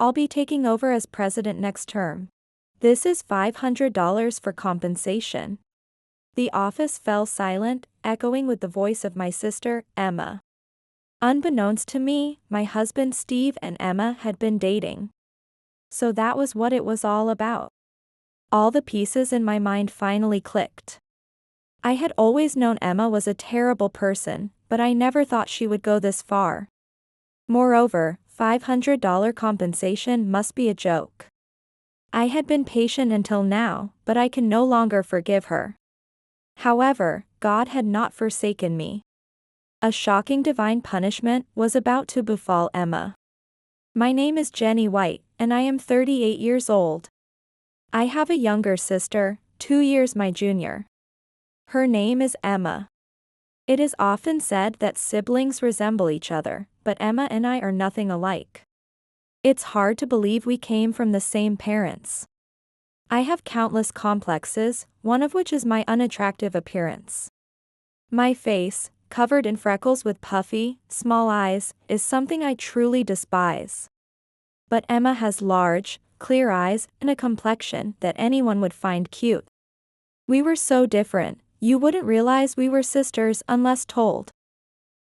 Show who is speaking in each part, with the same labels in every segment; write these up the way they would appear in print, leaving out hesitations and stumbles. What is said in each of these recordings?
Speaker 1: I'll be taking over as president next term. This is $500 for compensation." The office fell silent, echoing with the voice of my sister, Emma. Unbeknownst to me, my husband Steve and Emma had been dating. So that was what it was all about. All the pieces in my mind finally clicked. I had always known Emma was a terrible person, but I never thought she would go this far. Moreover, $500 compensation must be a joke. I had been patient until now, but I can no longer forgive her. However, God had not forsaken me. A shocking divine punishment was about to befall Emma. My name is Jenny White, and I am 38 years old. I have a younger sister, 2 years my junior. Her name is Emma. It is often said that siblings resemble each other, but Emma and I are nothing alike. It's hard to believe we came from the same parents. I have countless complexes, one of which is my unattractive appearance. My face, covered in freckles with puffy, small eyes, is something I truly despise. But Emma has large, clear eyes and a complexion that anyone would find cute. We were so different, you wouldn't realize we were sisters unless told.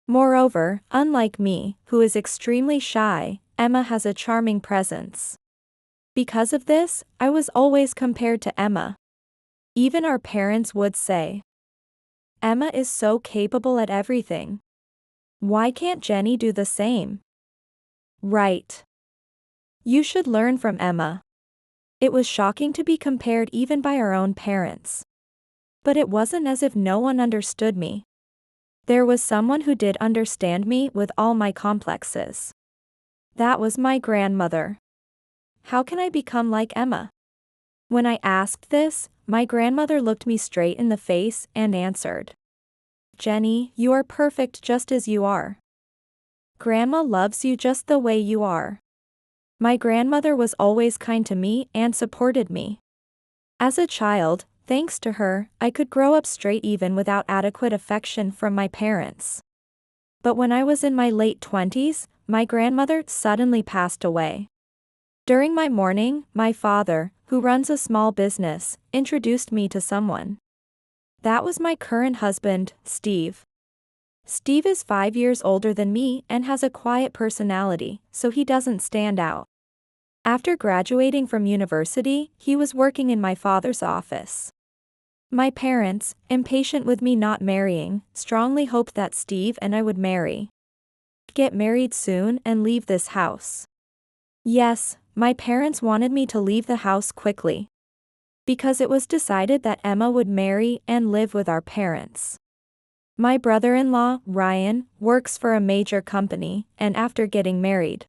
Speaker 1: Moreover, unlike me, who is extremely shy, Emma has a charming presence. Because of this, I was always compared to Emma. Even our parents would say, "Emma is so capable at everything. Why can't Jenny do the same?" Right. You should learn from Emma. It was shocking to be compared even by our own parents. But it wasn't as if no one understood me. There was someone who did understand me with all my complexes. That was my grandmother. How can I become like Emma? When I asked this, my grandmother looked me straight in the face and answered, "Jenny, you are perfect just as you are. Grandma loves you just the way you are." My grandmother was always kind to me and supported me. As a child, thanks to her, I could grow up straight even without adequate affection from my parents. But when I was in my late 20s, my grandmother suddenly passed away. During my mourning, my father, who runs a small business, introduced me to someone. That was my current husband, Steve. Steve is 5 years older than me and has a quiet personality, so he doesn't stand out. After graduating from university, he was working in my father's office. My parents, impatient with me not marrying, strongly hoped that Steve and I would get married soon and leave this house. Yes, my parents wanted me to leave the house quickly. Because it was decided that Emma would marry and live with our parents. My brother-in-law, Ryan, works for a major company, and after getting married,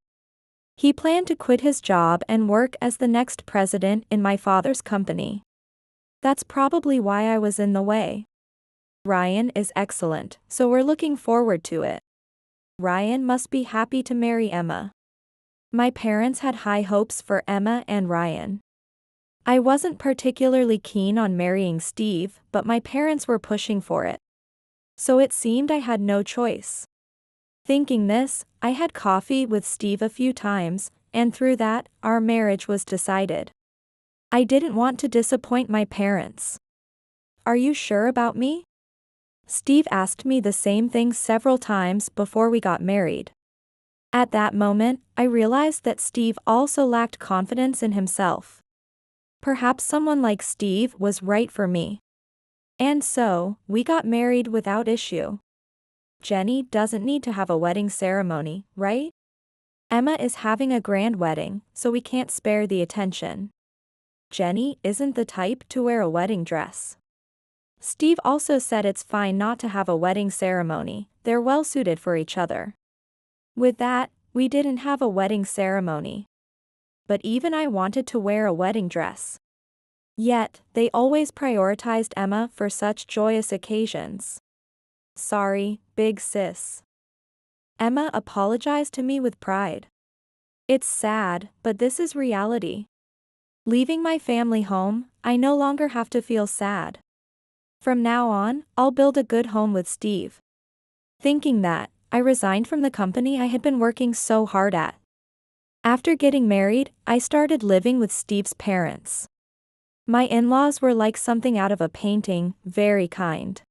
Speaker 1: he planned to quit his job and work as the next president in my father's company. That's probably why I was in the way. Ryan is excellent, so we're looking forward to it. Ryan must be happy to marry Emma. My parents had high hopes for Emma and Ryan. I wasn't particularly keen on marrying Steve, but my parents were pushing for it. So it seemed I had no choice. Thinking this, I had coffee with Steve a few times, and through that, our marriage was decided. I didn't want to disappoint my parents. "Are you sure about me?" Steve asked me the same thing several times before we got married. At that moment, I realized that Steve also lacked confidence in himself. Perhaps someone like Steve was right for me. And so, we got married without issue. Jenny doesn't need to have a wedding ceremony, right? Emma is having a grand wedding, so we can't spare the attention. Jenny isn't the type to wear a wedding dress. Steve also said it's fine not to have a wedding ceremony, they're well suited for each other. With that, we didn't have a wedding ceremony. But even I wanted to wear a wedding dress. Yet, they always prioritized Emma for such joyous occasions. Sorry, big sis. Emma apologized to me with pride. It's sad, but this is reality. Leaving my family home, I no longer have to feel sad. From now on, I'll build a good home with Steve. Thinking that, I resigned from the company I had been working so hard at. After getting married, I started living with Steve's parents. My in-laws were like something out of a painting, very kind.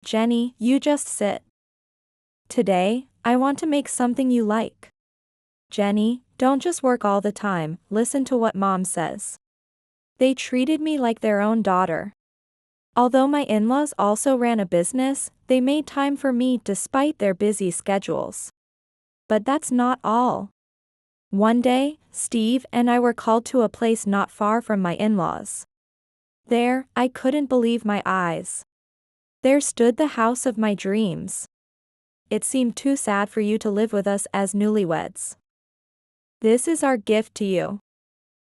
Speaker 1: Jenny, you just sit. Today, I want to make something you like. Jenny, don't just work all the time, listen to what mom says. They treated me like their own daughter. Although my in-laws also ran a business, they made time for me despite their busy schedules. But that's not all. One day, Steve and I were called to a place not far from my in-laws. There, I couldn't believe my eyes. There stood the house of my dreams. It seemed too sad for you to live with us as newlyweds. This is our gift to you.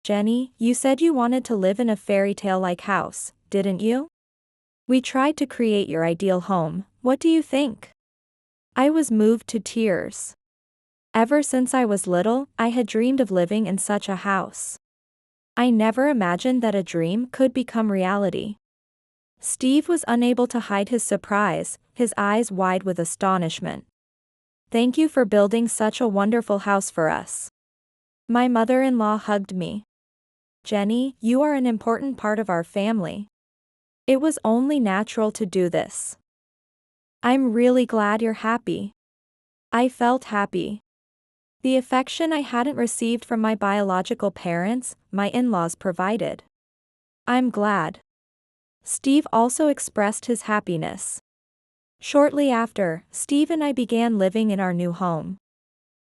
Speaker 1: Jenny, you said you wanted to live in a fairy tale-like house, didn't you? We tried to create your ideal home, what do you think? I was moved to tears. Ever since I was little, I had dreamed of living in such a house. I never imagined that a dream could become reality. Steve was unable to hide his surprise, his eyes wide with astonishment. Thank you for building such a wonderful house for us. My mother-in-law hugged me. Jenny, you are an important part of our family. It was only natural to do this. I'm really glad you're happy. I felt happy. The affection I hadn't received from my biological parents, my in-laws provided. I'm glad. Steve also expressed his happiness. Shortly after, Steve and I began living in our new home.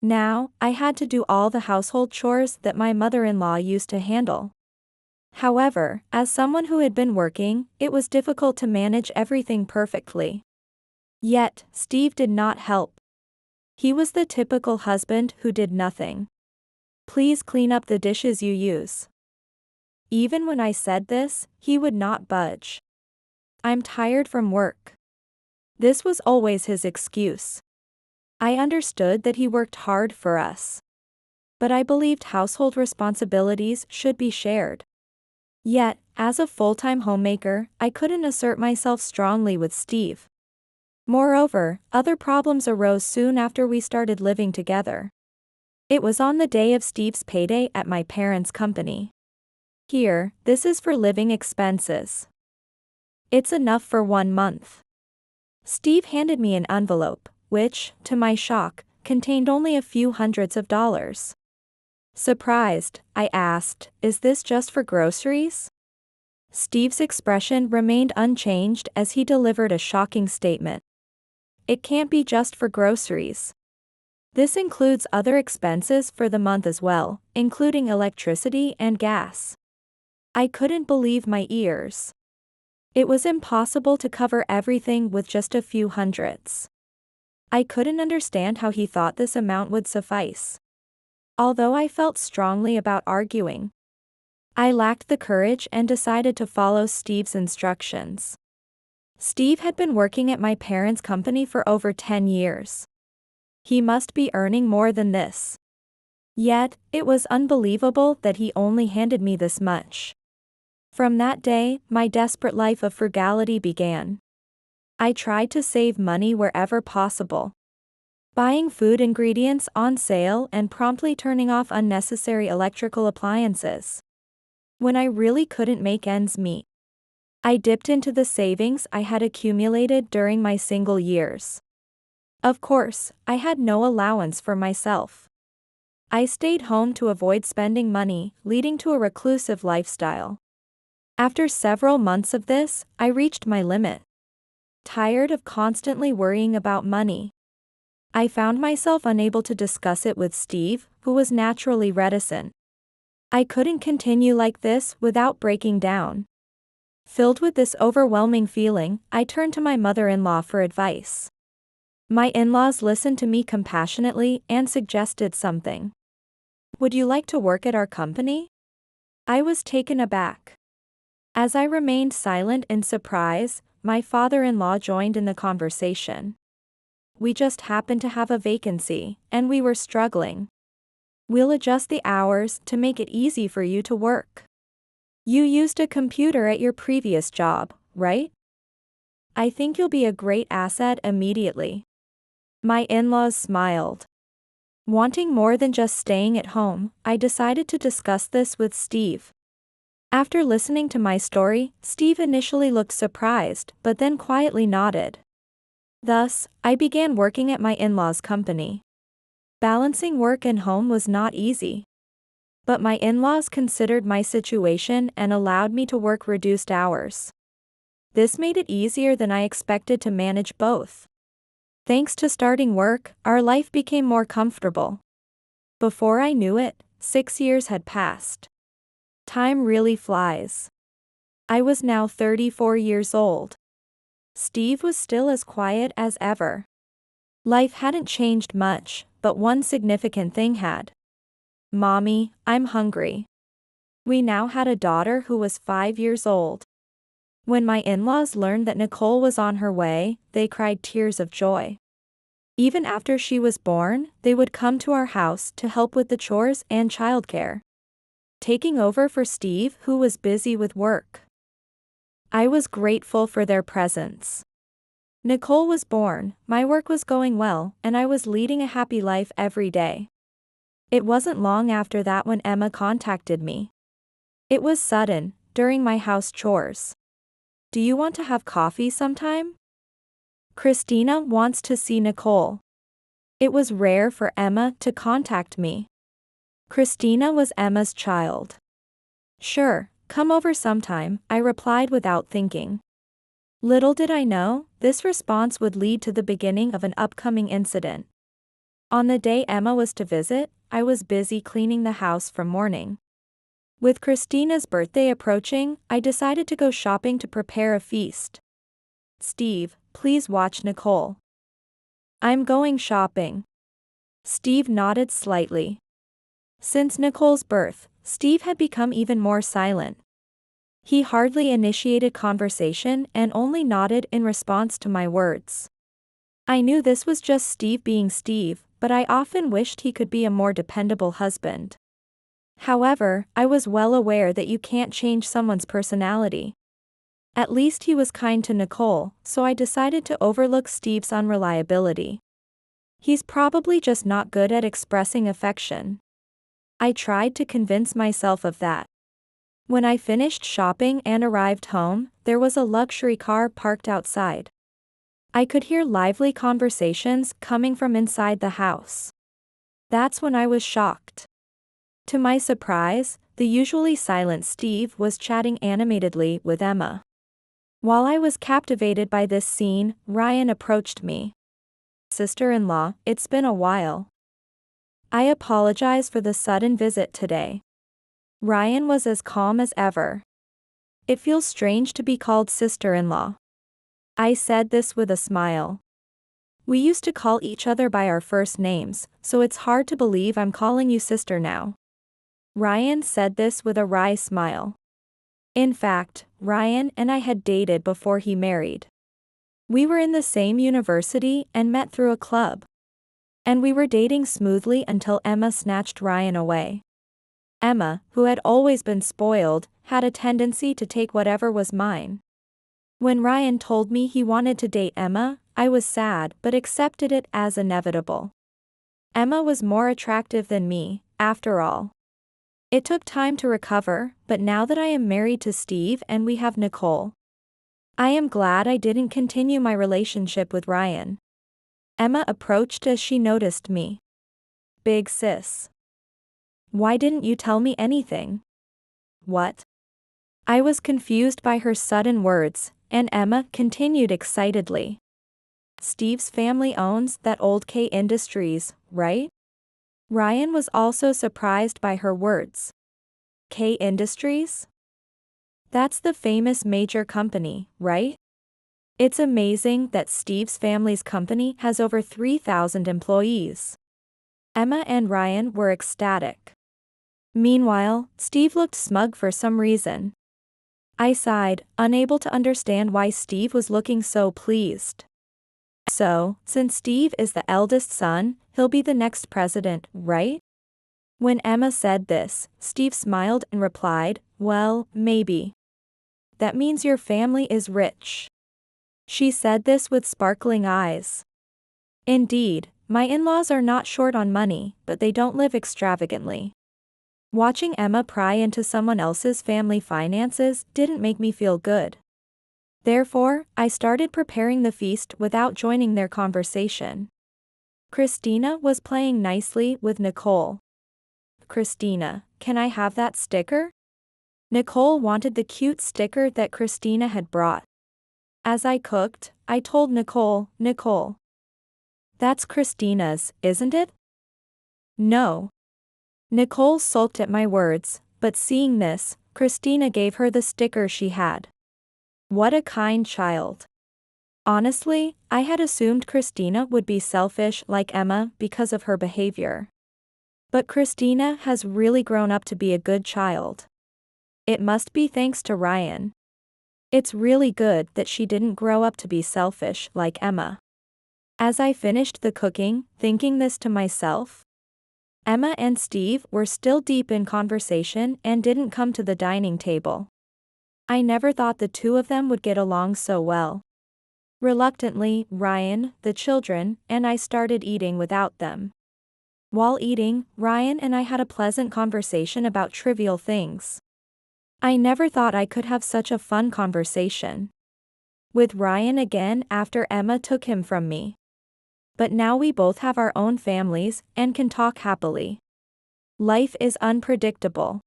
Speaker 1: Now, I had to do all the household chores that my mother-in-law used to handle. However, as someone who had been working, it was difficult to manage everything perfectly. Yet, Steve did not help. He was the typical husband who did nothing. Please clean up the dishes you use. Even when I said this, he would not budge. I'm tired from work. This was always his excuse. I understood that he worked hard for us. But I believed household responsibilities should be shared. Yet, as a full-time homemaker, I couldn't assert myself strongly with Steve. Moreover, other problems arose soon after we started living together. It was on the day of Steve's payday at my parents' company. Here, this is for living expenses. It's enough for 1 month. Steve handed me an envelope, which, to my shock, contained only a few hundreds of dollars. Surprised, I asked, is this just for groceries? Steve's expression remained unchanged as he delivered a shocking statement. It can't be just for groceries. This includes other expenses for the month as well, including electricity and gas. I couldn't believe my ears. It was impossible to cover everything with just a few hundreds. I couldn't understand how he thought this amount would suffice. Although I felt strongly about arguing, I lacked the courage and decided to follow Steve's instructions. Steve had been working at my parents' company for over 10 years. He must be earning more than this. Yet, it was unbelievable that he only handed me this much. From that day, my desperate life of frugality began. I tried to save money wherever possible. Buying food ingredients on sale and promptly turning off unnecessary electrical appliances. When I really couldn't make ends meet, I dipped into the savings I had accumulated during my single years. Of course, I had no allowance for myself. I stayed home to avoid spending money, leading to a reclusive lifestyle. After several months of this, I reached my limit. Tired of constantly worrying about money, I found myself unable to discuss it with Steve, who was naturally reticent. I couldn't continue like this without breaking down. Filled with this overwhelming feeling, I turned to my mother-in-law for advice. My in-laws listened to me compassionately and suggested something. Would you like to work at our company? I was taken aback. As I remained silent in surprise, my father-in-law joined in the conversation. We just happened to have a vacancy, and we were struggling. We'll adjust the hours to make it easy for you to work. You used a computer at your previous job, right? I think you'll be a great asset immediately. My in-laws smiled. Wanting more than just staying at home, I decided to discuss this with Steve. After listening to my story, Steve initially looked surprised, but then quietly nodded. Thus, I began working at my in-laws' company. Balancing work and home was not easy. But my in-laws considered my situation and allowed me to work reduced hours. This made it easier than I expected to manage both. Thanks to starting work, our life became more comfortable. Before I knew it, 6 years had passed. Time really flies. I was now 34 years old. Steve was still as quiet as ever. Life hadn't changed much, but one significant thing had. Mommy, I'm hungry. We now had a daughter who was 5 years old. When my in-laws learned that Nicole was on her way, they cried tears of joy. Even after she was born, they would come to our house to help with the chores and childcare, taking over for Steve, who was busy with work. I was grateful for their presence. Nicole was born, my work was going well, and I was leading a happy life every day. It wasn't long after that when Emma contacted me. It was sudden, during my house chores. Do you want to have coffee sometime? Christina wants to see Nicole. It was rare for Emma to contact me. Christina was Emma's child. Sure, come over sometime, I replied without thinking. Little did I know, this response would lead to the beginning of an upcoming incident. On the day Emma was to visit, I was busy cleaning the house from morning. With Christina's birthday approaching, I decided to go shopping to prepare a feast. Steve, please watch Nicole. I'm going shopping. Steve nodded slightly. Since Nicole's birth, Steve had become even more silent. He hardly initiated conversation and only nodded in response to my words. I knew this was just Steve being Steve, but I often wished he could be a more dependable husband. However, I was well aware that you can't change someone's personality. At least he was kind to Nicole, so I decided to overlook Steve's unreliability. He's probably just not good at expressing affection. I tried to convince myself of that. When I finished shopping and arrived home, there was a luxury car parked outside. I could hear lively conversations coming from inside the house. That's when I was shocked. To my surprise, the usually silent Steve was chatting animatedly with Emma. While I was captivated by this scene, Ryan approached me. Sister-in-law, it's been a while. I apologize for the sudden visit today. Ryan was as calm as ever. It feels strange to be called sister-in-law. I said this with a smile. We used to call each other by our first names, so it's hard to believe I'm calling you sister now. Ryan said this with a wry smile. In fact, Ryan and I had dated before he married. We were in the same university and met through a club. And we were dating smoothly until Emma snatched Ryan away. Emma, who had always been spoiled, had a tendency to take whatever was mine. When Ryan told me he wanted to date Emma, I was sad but accepted it as inevitable. Emma was more attractive than me, after all. It took time to recover, but now that I am married to Steve and we have Nicole, I am glad I didn't continue my relationship with Ryan. Emma approached as she noticed me. Big sis. Why didn't you tell me anything? What? I was confused by her sudden words, and Emma continued excitedly. Steve's family owns that old K Industries, right? Ryan was also surprised by her words. K Industries? That's the famous major company, right? It's amazing that Steve's family's company has over 3,000 employees. Emma and Ryan were ecstatic. Meanwhile, Steve looked smug for some reason. I sighed, unable to understand why Steve was looking so pleased. So, since Steve is the eldest son, he'll be the next president, right? When Emma said this, Steve smiled and replied, well, maybe. That means your family is rich. She said this with sparkling eyes. Indeed, My in-laws are not short on money, but they don't live extravagantly. Watching Emma pry into someone else's family finances didn't make me feel good. Therefore, I started preparing the feast without joining their conversation. Christina was playing nicely with Nicole. Christina, can I have that sticker? Nicole wanted the cute sticker that Christina had brought. As I cooked, I told Nicole, that's Christina's, isn't it? No. Nicole sulked at my words, but seeing this, Christina gave her the sticker she had. What a kind child. Honestly, I had assumed Christina would be selfish like Emma because of her behavior. But Christina has really grown up to be a good child. It must be thanks to Ryan. It's really good that she didn't grow up to be selfish like Emma. As I finished the cooking, thinking this to myself, Emma and Steve were still deep in conversation and didn't come to the dining table. I never thought the two of them would get along so well. Reluctantly, Ryan, the children, and I started eating without them. While eating, Ryan and I had a pleasant conversation about trivial things. I never thought I could have such a fun conversation with Ryan again after Emma took him from me. But now we both have our own families and can talk happily. Life is unpredictable.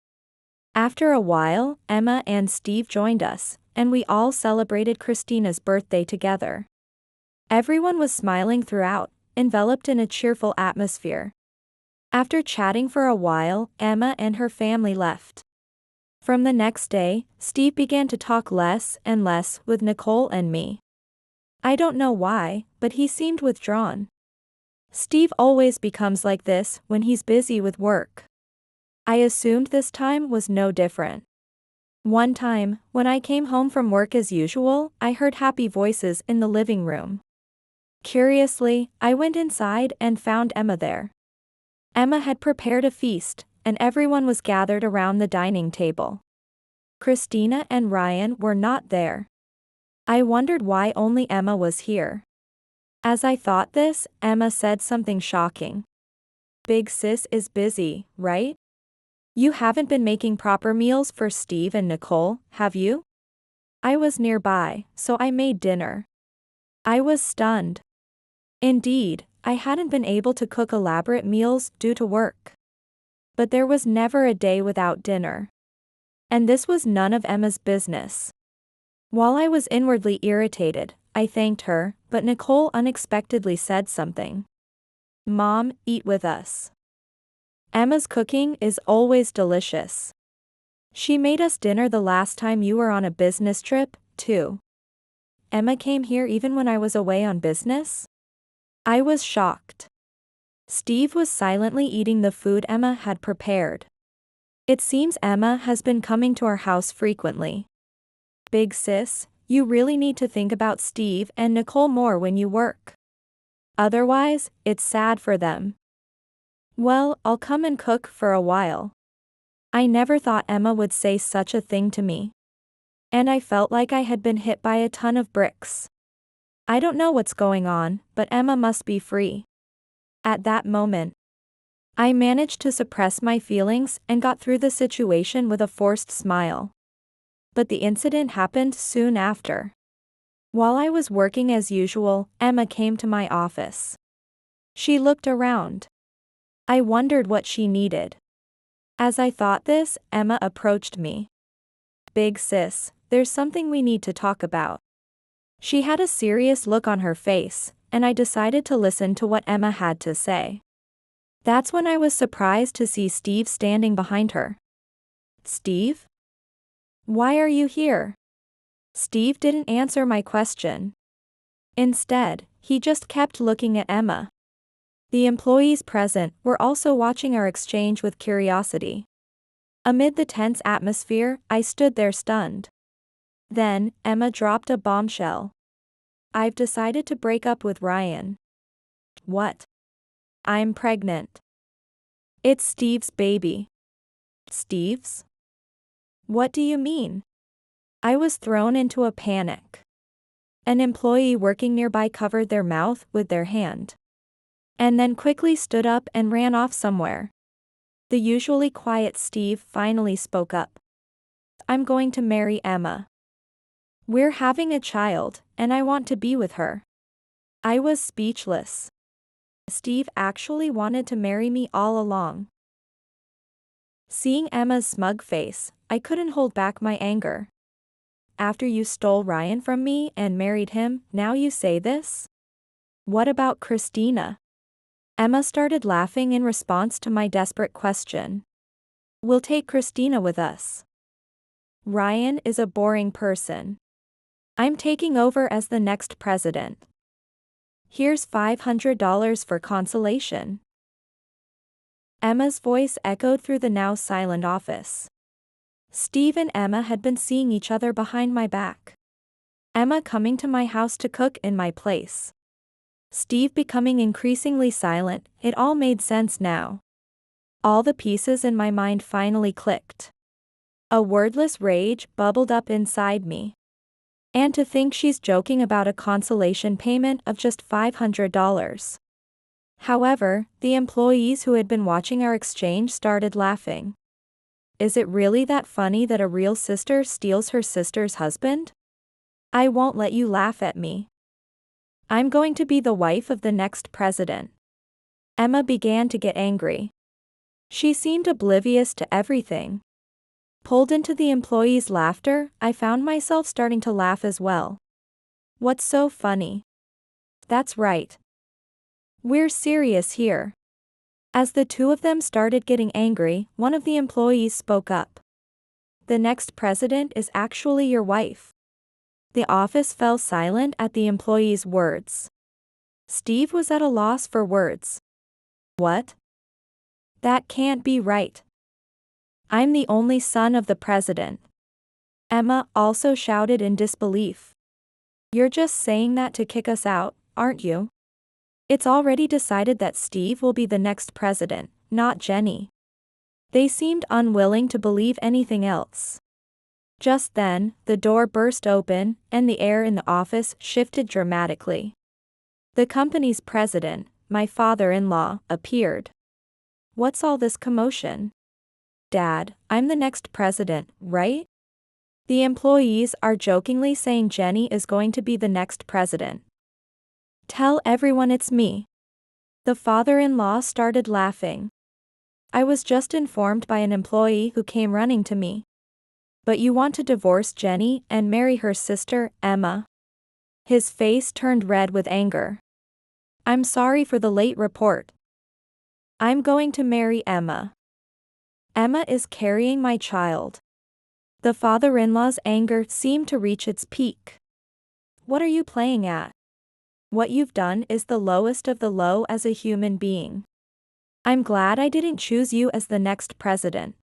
Speaker 1: After a while, Emma and Steve joined us, and we all celebrated Christina's birthday together. Everyone was smiling throughout, enveloped in a cheerful atmosphere. After chatting for a while, Emma and her family left. From the next day, Steve began to talk less and less with Nicole and me. I don't know why, but he seemed withdrawn. Steve always becomes like this when he's busy with work. I assumed this time was no different. One time, when I came home from work as usual, I heard happy voices in the living room. Curiously, I went inside and found Emma there. Emma had prepared a feast, and everyone was gathered around the dining table. Christina and Ryan were not there. I wondered why only Emma was here. As I thought this, Emma said something shocking. Big sis is busy, right? You haven't been making proper meals for Steve and Nicole, have you? I was nearby, so I made dinner. I was stunned. Indeed, I hadn't been able to cook elaborate meals due to work. But there was never a day without dinner. And this was none of Emma's business. While I was inwardly irritated, I thanked her, but Nicole unexpectedly said something. Mom, eat with us. Emma's cooking is always delicious. She made us dinner the last time you were on a business trip, too. Emma came here even when I was away on business? I was shocked. Steve was silently eating the food Emma had prepared. It seems Emma has been coming to our house frequently. Big sis, you really need to think about Steve and Nicole more when you work. Otherwise, it's sad for them. Well, I'll come and cook for a while. I never thought Emma would say such a thing to me. And I felt like I had been hit by a ton of bricks. I don't know what's going on, but Emma must be free. At that moment, I managed to suppress my feelings and got through the situation with a forced smile. But the incident happened soon after. While I was working as usual, Emma came to my office. She looked around. I wondered what she needed. As I thought this, Emma approached me. Big sis, there's something we need to talk about. She had a serious look on her face, and I decided to listen to what Emma had to say. That's when I was surprised to see Steve standing behind her. Steve? Why are you here? Steve didn't answer my question. Instead, he just kept looking at Emma. The employees present were also watching our exchange with curiosity. Amid the tense atmosphere, I stood there stunned. Then, Emma dropped a bombshell. I've decided to break up with Ryan. What? I'm pregnant. It's Steve's baby. Steve's? What do you mean? I was thrown into a panic. An employee working nearby covered their mouth with their hand. and then quickly stood up and ran off somewhere. The usually quiet Steve finally spoke up. I'm going to marry Emma. We're having a child, and I want to be with her. I was speechless. Steve actually wanted to marry me all along. Seeing Emma's smug face, I couldn't hold back my anger. After you stole Ryan from me and married him, now you say this? What about Christina? Emma started laughing in response to my desperate question. We'll take Christina with us. Ryan is a boring person. I'm taking over as the next president. Here's $500 for consolation. Emma's voice echoed through the now silent office. Steve and Emma had been seeing each other behind my back. Emma coming to my house to cook in my place. Steve becoming increasingly silent, it all made sense now. All the pieces in my mind finally clicked. A wordless rage bubbled up inside me. And to think she's joking about a consolation payment of just $500. However, the employees who had been watching our exchange started laughing. Is it really that funny that a real sister steals her sister's husband? I won't let you laugh at me. I'm going to be the wife of the next president. Emma began to get angry. She seemed oblivious to everything. Pulled into the employees' laughter, I found myself starting to laugh as well. What's so funny? That's right. We're serious here. As the two of them started getting angry, one of the employees spoke up. The next president is actually your wife. The office fell silent at the employee's words. Steve was at a loss for words. What? That can't be right. I'm the only son of the president. Emma also shouted in disbelief. You're just saying that to kick us out, aren't you? It's already decided that Steve will be the next president, not Jenny. They seemed unwilling to believe anything else. Just then, the door burst open, and the air in the office shifted dramatically. The company's president, my father-in-law, appeared. What's all this commotion? Dad, I'm the next president, right? The employees are jokingly saying Jenny is going to be the next president. Tell everyone it's me. The father-in-law started laughing. I was just informed by an employee who came running to me. But you want to divorce Jenny and marry her sister, Emma? His face turned red with anger. I'm sorry for the late report. I'm going to marry Emma. Emma is carrying my child. The father-in-law's anger seemed to reach its peak. What are you playing at? What you've done is the lowest of the low as a human being. I'm glad I didn't choose you as the next president.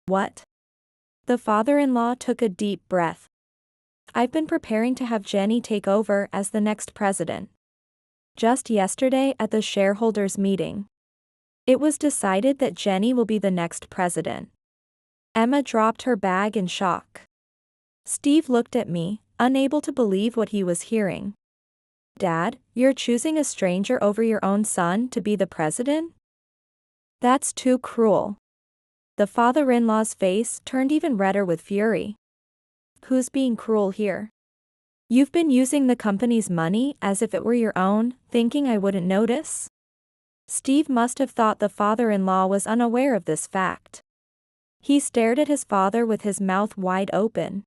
Speaker 1: What? The father-in-law took a deep breath. I've been preparing to have Jenny take over as the next president. Just yesterday at the shareholders' meeting, it was decided that Jenny will be the next president. Emma dropped her bag in shock. Steve looked at me, unable to believe what he was hearing. Dad, you're choosing a stranger over your own son to be the president? That's too cruel. The father-in-law's face turned even redder with fury. Who's being cruel here? You've been using the company's money as if it were your own, thinking I wouldn't notice? Steve must have thought the father-in-law was unaware of this fact. He stared at his father with his mouth wide open.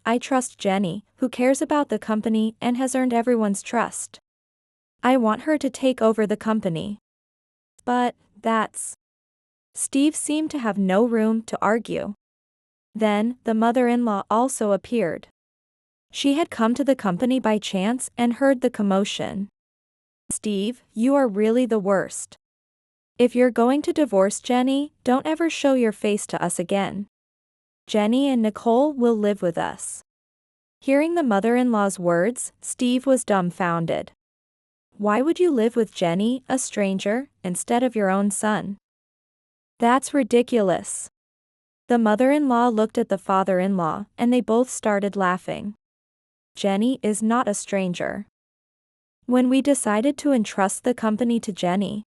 Speaker 1: I trust Jenny, who cares about the company and has earned everyone's trust. I want her to take over the company. But, that's... Steve seemed to have no room to argue. Then, the mother-in-law also appeared. She had come to the company by chance and heard the commotion. Steve, you are really the worst. If you're going to divorce Jenny, don't ever show your face to us again. Jenny and Nicole will live with us. Hearing the mother-in-law's words, Steve was dumbfounded. Why would you live with Jenny, a stranger, instead of your own son? That's ridiculous. The mother-in-law looked at the father-in-law, and they both started laughing. Jenny is not a stranger. When we decided to entrust the company to Jenny,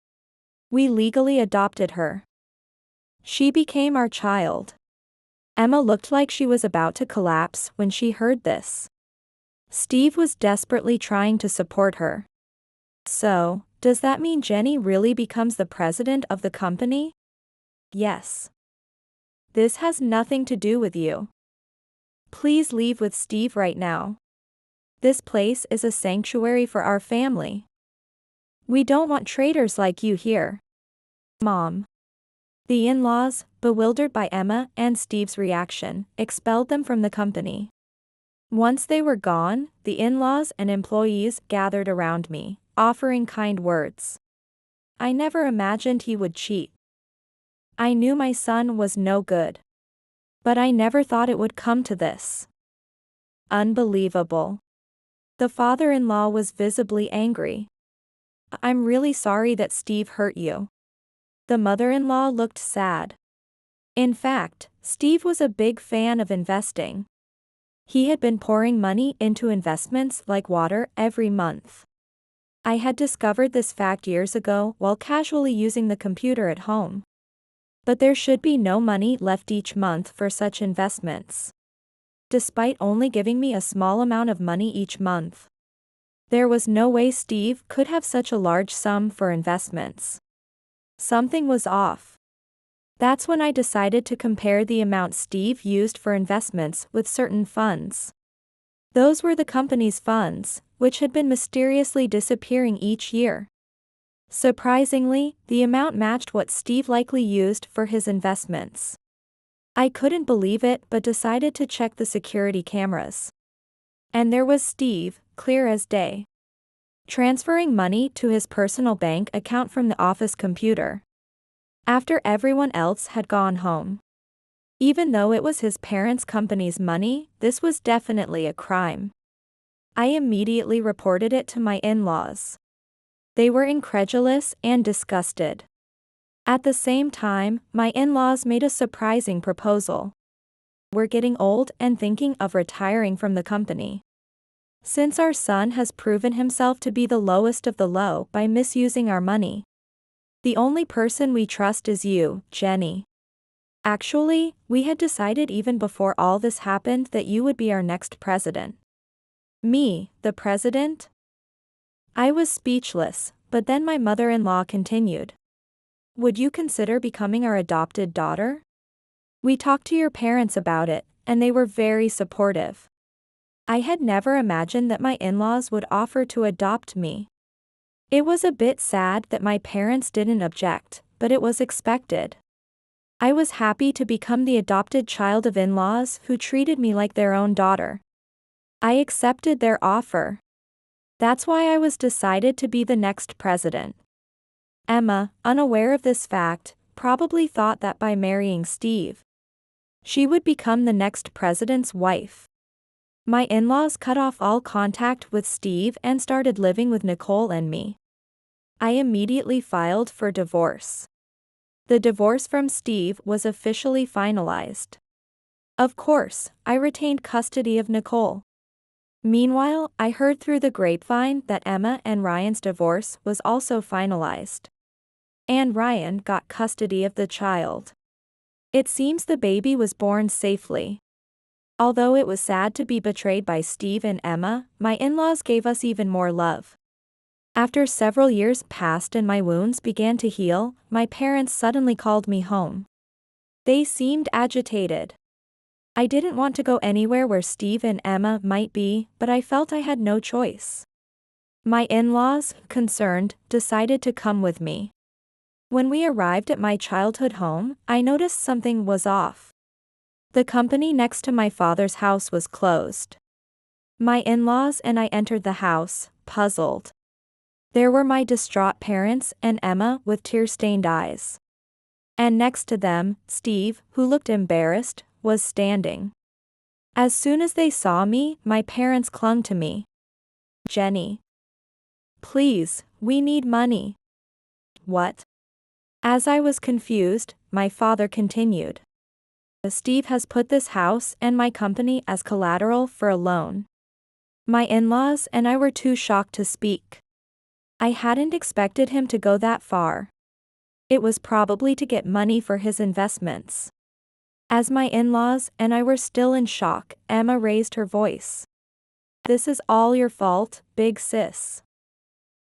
Speaker 1: we legally adopted her. She became our child. Emma looked like she was about to collapse when she heard this. Steve was desperately trying to support her. So, does that mean Jenny really becomes the president of the company? Yes. This has nothing to do with you. Please leave with Steve right now. This place is a sanctuary for our family. We don't want traitors like you here. Mom. The in-laws, bewildered by Emma and Steve's reaction, expelled them from the company. Once they were gone, the in-laws and employees gathered around me, offering kind words. I never imagined he would cheat. I knew my son was no good. But I never thought it would come to this. Unbelievable. The father-in-law was visibly angry. I'm really sorry that Steve hurt you. The mother-in-law looked sad. In fact, Steve was a big fan of investing. He had been pouring money into investments like water every month. I had discovered this fact years ago while casually using the computer at home. But there should be no money left each month for such investments. Despite only giving me a small amount of money each month, there was no way Steve could have such a large sum for investments. Something was off. That's when I decided to compare the amount Steve used for investments with certain funds. Those were the company's funds, which had been mysteriously disappearing each year. Surprisingly, the amount matched what Steve likely used for his investments. I couldn't believe it but decided to check the security cameras. And there was Steve, clear as day, transferring money to his personal bank account from the office computer, after everyone else had gone home. Even though it was his parents' company's money, this was definitely a crime. I immediately reported it to my in-laws. They were incredulous and disgusted. At the same time, my in-laws made a surprising proposal. We're getting old and thinking of retiring from the company. Since our son has proven himself to be the lowest of the low by misusing our money, the only person we trust is you, Jenny. Actually, we had decided even before all this happened that you would be our next president. Me, the president? I was speechless, but then my mother-in-law continued. Would you consider becoming our adopted daughter? We talked to your parents about it, and they were very supportive. I had never imagined that my in-laws would offer to adopt me. It was a bit sad that my parents didn't object, but it was expected. I was happy to become the adopted child of in-laws who treated me like their own daughter. I accepted their offer. That's why I was decided to be the next president. Emma, unaware of this fact, probably thought that by marrying Steve, she would become the next president's wife. My in-laws cut off all contact with Steve and started living with Nicole and me. I immediately filed for divorce. The divorce from Steve was officially finalized. Of course, I retained custody of Nicole. Meanwhile, I heard through the grapevine that Emma and Ryan's divorce was also finalized. And Ryan got custody of the child. It seems the baby was born safely. Although it was sad to be betrayed by Steve and Emma, my in-laws gave us even more love. After several years passed and my wounds began to heal, my parents suddenly called me home. They seemed agitated. I didn't want to go anywhere where Steve and Emma might be, but I felt I had no choice. My in-laws, concerned, decided to come with me. When we arrived at my childhood home, I noticed something was off. The company next to my father's house was closed. My in-laws and I entered the house, puzzled. There were my distraught parents and Emma with tear-stained eyes. And next to them, Steve, who looked embarrassed, was standing. As soon as they saw me, my parents clung to me. Jenny. Please, we need money. What? As I was confused, my father continued. Steve has put this house and my company as collateral for a loan. My in-laws and I were too shocked to speak. I hadn't expected him to go that far. It was probably to get money for his investments. As my in-laws and I were still in shock, Emma raised her voice. This is all your fault, big sis.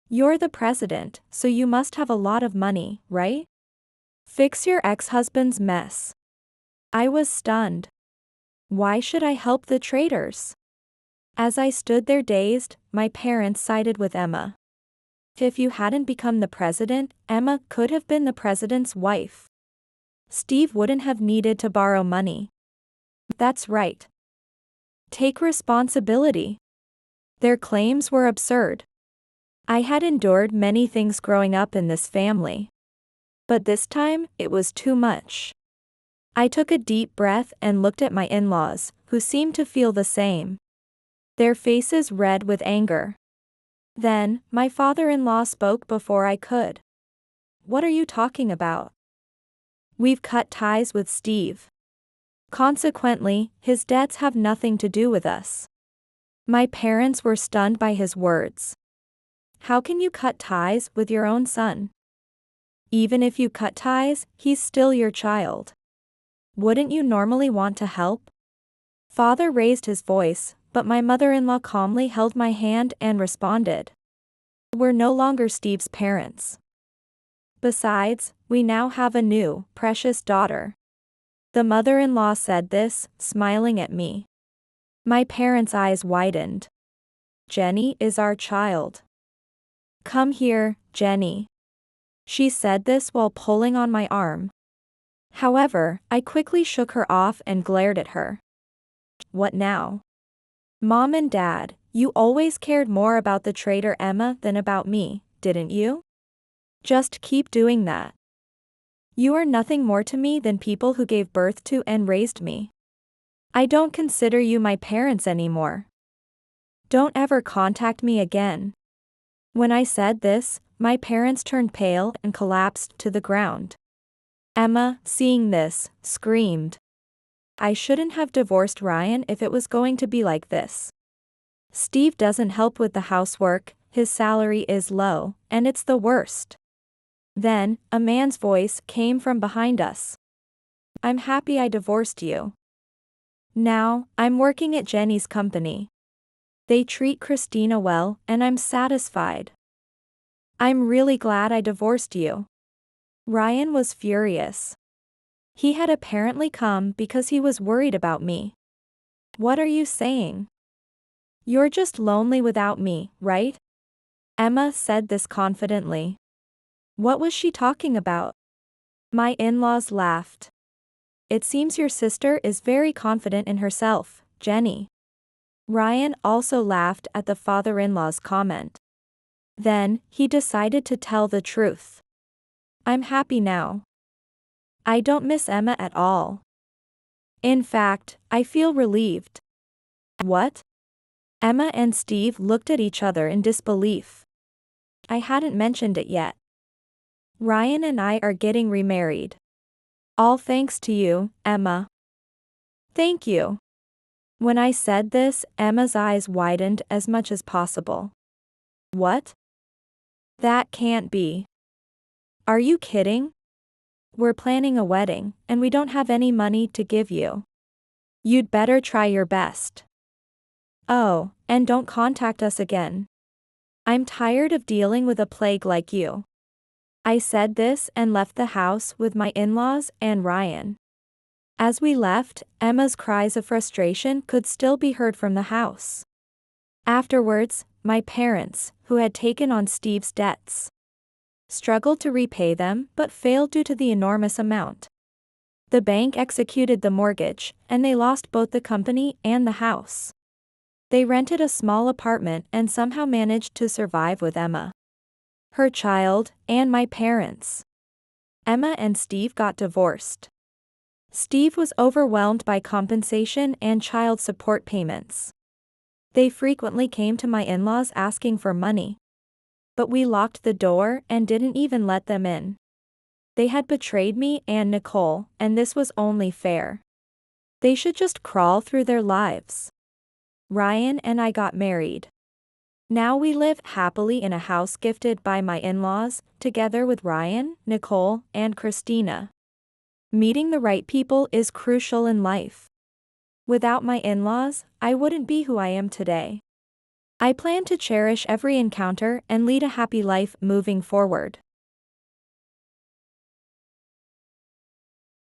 Speaker 1: You're the president, so you must have a lot of money, right? Fix your ex-husband's mess. I was stunned. Why should I help the traitors? As I stood there dazed, my parents sided with Emma. If you hadn't become the president, Emma could have been the president's wife. Steve wouldn't have needed to borrow money. That's right. Take responsibility. Their claims were absurd. I had endured many things growing up in this family. But this time, it was too much. I took a deep breath and looked at my in-laws, who seemed to feel the same. Their faces red with anger. Then, my father-in-law spoke before I could. What are you talking about? We've cut ties with Steve. Consequently, his debts have nothing to do with us. My parents were stunned by his words. How can you cut ties with your own son? Even if you cut ties, he's still your child. Wouldn't you normally want to help? Father raised his voice, but my mother-in-law calmly held my hand and responded. We're no longer Steve's parents. Besides, we now have a new, precious daughter. The mother-in-law said this, smiling at me. My parents' eyes widened. Jenny is our child. Come here, Jenny. She said this while pulling on my arm. However, I quickly shook her off and glared at her. What now? Mom and Dad, you always cared more about the traitor Emma than about me, didn't you? Just keep doing that. You are nothing more to me than people who gave birth to and raised me. I don't consider you my parents anymore. Don't ever contact me again. When I said this, my parents turned pale and collapsed to the ground. Emma, seeing this, screamed. I shouldn't have divorced Ryan if it was going to be like this. Steve doesn't help with the housework, his salary is low, and it's the worst. Then, a man's voice came from behind us. I'm happy I divorced you. Now, I'm working at Jenny's company. They treat Christina well, and I'm satisfied. I'm really glad I divorced you. Ryan was furious. He had apparently come because he was worried about me. What are you saying? You're just lonely without me, right? Emma said this confidently. What was she talking about? My in-laws laughed. It seems your sister is very confident in herself, Jenny. Ryan also laughed at the father-in-law's comment. Then, he decided to tell the truth. I'm happy now. I don't miss Emma at all. In fact, I feel relieved. What? Emma and Steve looked at each other in disbelief. I hadn't mentioned it yet. Ryan and I are getting remarried. All thanks to you, Emma. Thank you. When I said this, Emma's eyes widened as much as possible. What? That can't be. Are you kidding? We're planning a wedding, and we don't have any money to give you. You'd better try your best. Oh, and don't contact us again. I'm tired of dealing with a plague like you. I said this and left the house with my in-laws and Ryan. As we left, Emma's cries of frustration could still be heard from the house. Afterwards, my parents, who had taken on Steve's debts, struggled to repay them but failed due to the enormous amount. The bank executed the mortgage, and they lost both the company and the house. They rented a small apartment and somehow managed to survive with Emma, her child, and my parents. Emma and Steve got divorced. Steve was overwhelmed by compensation and child support payments. They frequently came to my in-laws asking for money. But we locked the door and didn't even let them in. They had betrayed me and Nicole, and this was only fair. They should just crawl through their lives. Ryan and I got married. Now we live happily in a house gifted by my in-laws, together with Ryan, Nicole, and Christina. Meeting the right people is crucial in life. Without my in-laws, I wouldn't be who I am today. I plan to cherish every encounter and lead a happy life moving forward.